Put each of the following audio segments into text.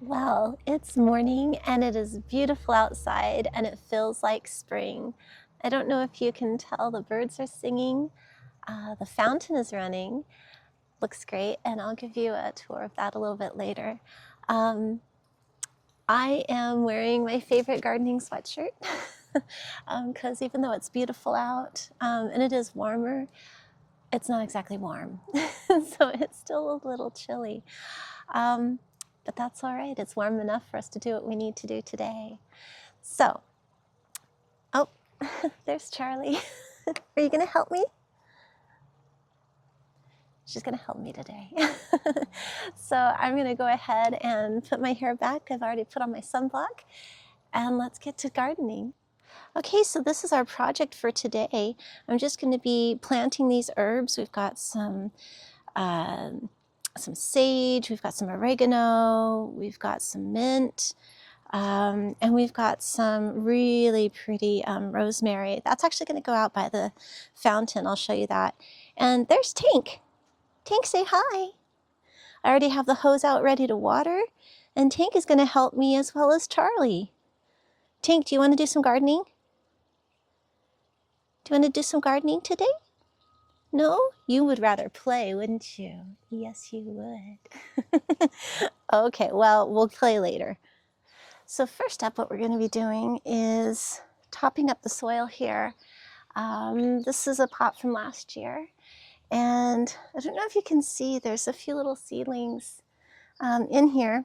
Well, it's morning and it is beautiful outside and it feels like spring. I don't know if you can tell, the birds are singing, the fountain is running, looks great, and I'll give you a tour of that a little bit later. I am wearing my favorite gardening sweatshirt because even though it's beautiful out and it is warmer, it's not exactly warm, so it's still a little chilly. But that's all right. It's warm enough for us to do what we need to do today. So, oh, there's Charlie. Are you going to help me? She's going to help me today. So I'm going to go ahead and put my hair back. I've already put on my sunblock, and let's get to gardening. Okay, so this is our project for today. I'm just going to be planting these herbs. We've got some sage, we've got some oregano, we've got some mint, and we've got some really pretty rosemary. That's actually going to go out by the fountain. I'll show you that. And there's Tink. Tink, say hi. I already have the hose out ready to water, and Tink is going to help me as well as Charlie. Tink, do you want to do some gardening? Do you want to do some gardening today? No? You would rather play, wouldn't you? Yes, you would. Okay, well, we'll play later. So first up, what we're going to be doing is topping up the soil here. This is a pot from last year, and I don't know if you can see, there's a few little seedlings in here.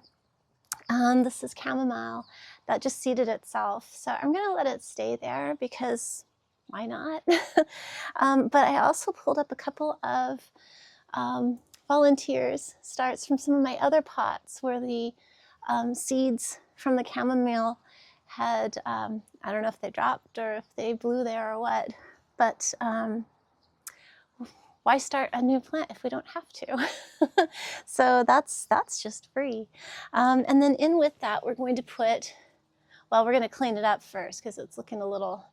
This is chamomile that just seeded itself, so I'm going to let it stay there because why not? But I also pulled up a couple of volunteers, starts from some of my other pots where the seeds from the chamomile had, I don't know if they dropped or if they blew there or what, but why start a new plant if we don't have to? So that's just free. And then in with that, we're going to put, well, we're going to clean it up first because it's looking a little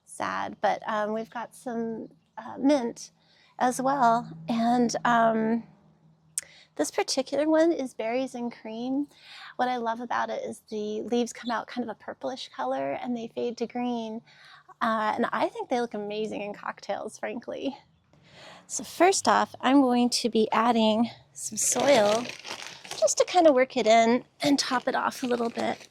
sad, but we've got some mint as well. And this particular one is berries and cream. What I love about it is the leaves come out kind of a purplish color and they fade to green. And I think they look amazing in cocktails, frankly. So first off, I'm going to be adding some soil just to kind of work it in and top it off a little bit.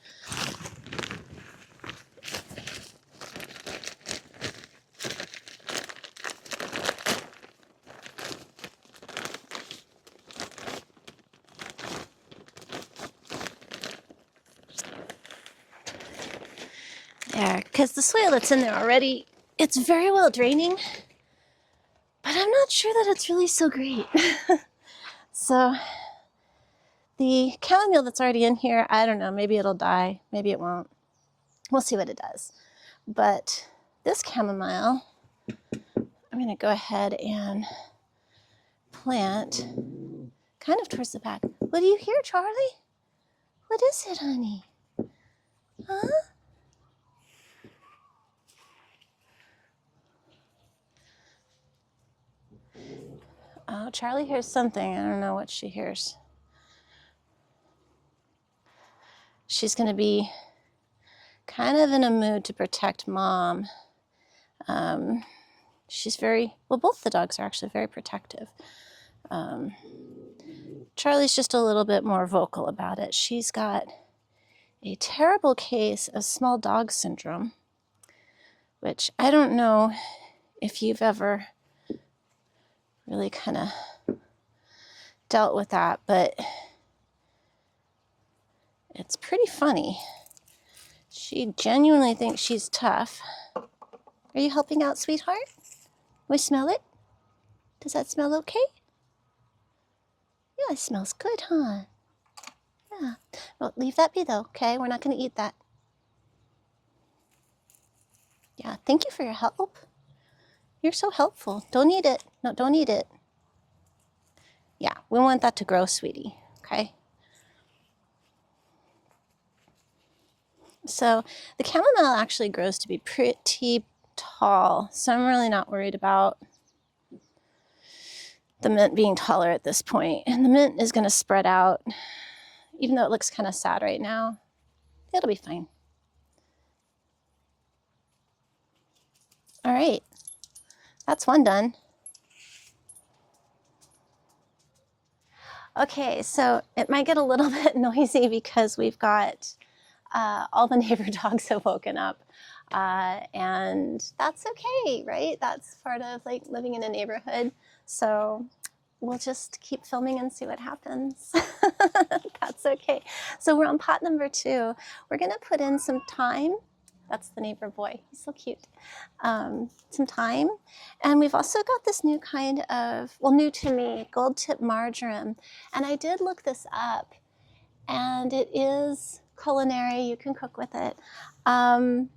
There, because the soil that's in there already, it's very well draining, but I'm not sure that it's really so great. So the chamomile that's already in here, I don't know, maybe it'll die, maybe it won't. We'll see what it does. But this chamomile, I'm going to go ahead and plant kind of towards the back. What do you hear, Charlie? What is it, honey? Huh? Oh, Charlie hears something. I don't know what she hears. She's going to be kind of in a mood to protect Mom. She's very, well, both the dogs are actually very protective. Charlie's just a little bit more vocal about it. She's got a terrible case of small dog syndrome, which I don't know if you've ever really kind of dealt with that, but it's pretty funny. She genuinely thinks she's tough. Are you helping out, sweetheart? We smell it? Does that smell okay? Yeah, it smells good, huh? Yeah. Well, leave that be though, okay? We're not going to eat that. Yeah, thank you for your help. You're so helpful. Don't eat it. No, don't eat it. Yeah, we want that to grow, sweetie, okay? So the chamomile actually grows to be pretty tall, so I'm really not worried about the mint being taller at this point. And the mint is going to spread out even though it looks kind of sad right now, it'll be fine. All right, that's one done. Okay, so it might get a little bit noisy because we've got all the neighbor dogs have woken up, and that's okay, right? That's part of like living in a neighborhood. So we'll just keep filming and see what happens. That's okay. So we're on pot number 2. We're gonna put in some thyme. That's the neighbor boy, he's so cute. Some thyme. And we've also got this new kind of, well, new to me, gold tip marjoram. And I did look this up, and it is culinary, you can cook with it. And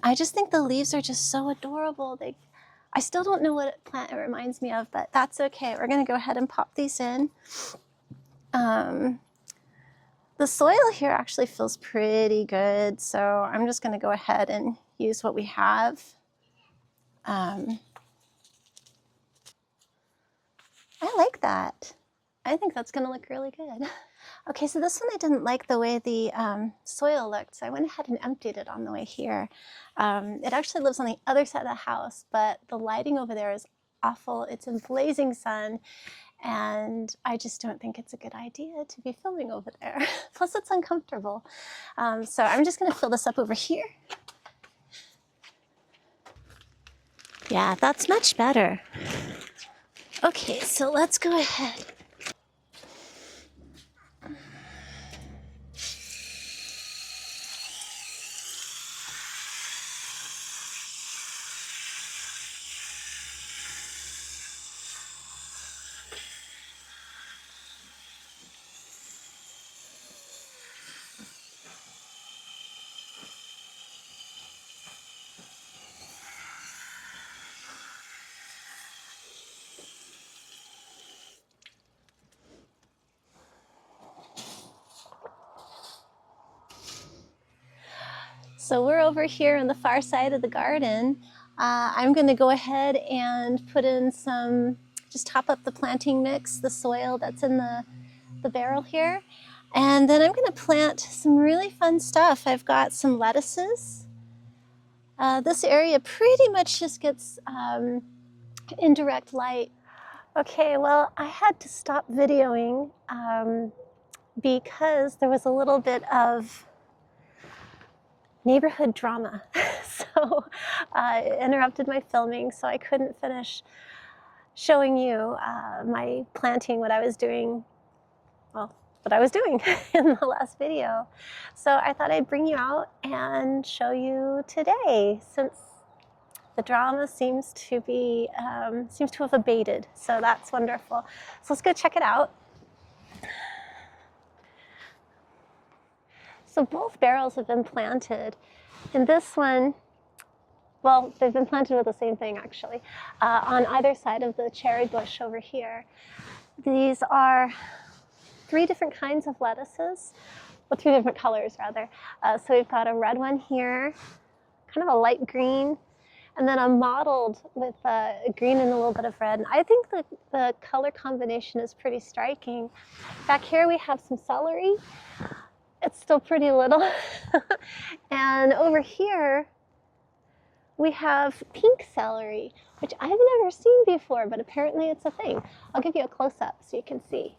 I just think the leaves are just so adorable. I still don't know what plant it reminds me of, but that's okay. We're gonna go ahead and pop these in. The soil here actually feels pretty good, so I'm just gonna go ahead and use what we have. I like that. I think that's gonna look really good. Okay, so this one I didn't like the way the soil looked, so I went ahead and emptied it on the way here. It actually lives on the other side of the house, but the lighting over there is awful. It's in blazing sun, and I just don't think it's a good idea to be filming over there. Plus it's uncomfortable. So I'm just gonna fill this up over here. Yeah, that's much better. Okay, so let's go ahead. So we're over here on the far side of the garden. I'm going to go ahead and put in some, just top up the planting mix, the soil that's in the barrel here. And then I'm going to plant some really fun stuff. I've got some lettuces. This area pretty much just gets indirect light. Okay, well, I had to stop videoing because there was a little bit of neighborhood drama. So it interrupted my filming, so I couldn't finish showing you my planting, what I was doing, well, what I was doing in the last video. So I thought I'd bring you out and show you today, since the drama seems to have abated. So that's wonderful. So let's go check it out. So both barrels have been planted. And this one, well, they've been planted with the same thing actually, on either side of the cherry bush over here. These are 3 different kinds of lettuces, well, 3 different colors rather. So we've got a red one here, kind of a light green, and then a mottled with green and a little bit of red. And I think the color combination is pretty striking. Back here we have some celery. It's still pretty little. And over here we have pink celery, which I've never seen before, but apparently it's a thing. I'll give you a close-up so you can see.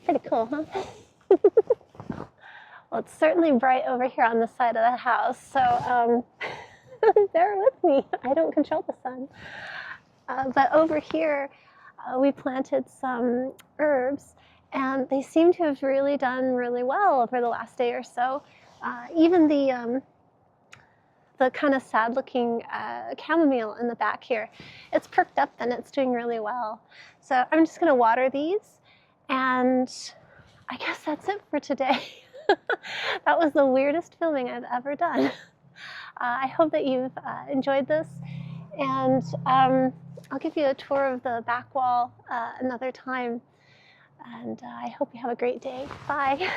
Pretty cool, huh? Well, it's certainly bright over here on the side of the house, so bear with me. I don't control the sun. But over here, we planted some herbs, and they seem to have really done really well over the last day or so. Even the kind of sad-looking chamomile in the back here, it's perked up and it's doing really well. So I'm just going to water these, and I guess that's it for today. That was the weirdest filming I've ever done. I hope that you've enjoyed this, and I'll give you a tour of the back wall another time, and I hope you have a great day. Bye.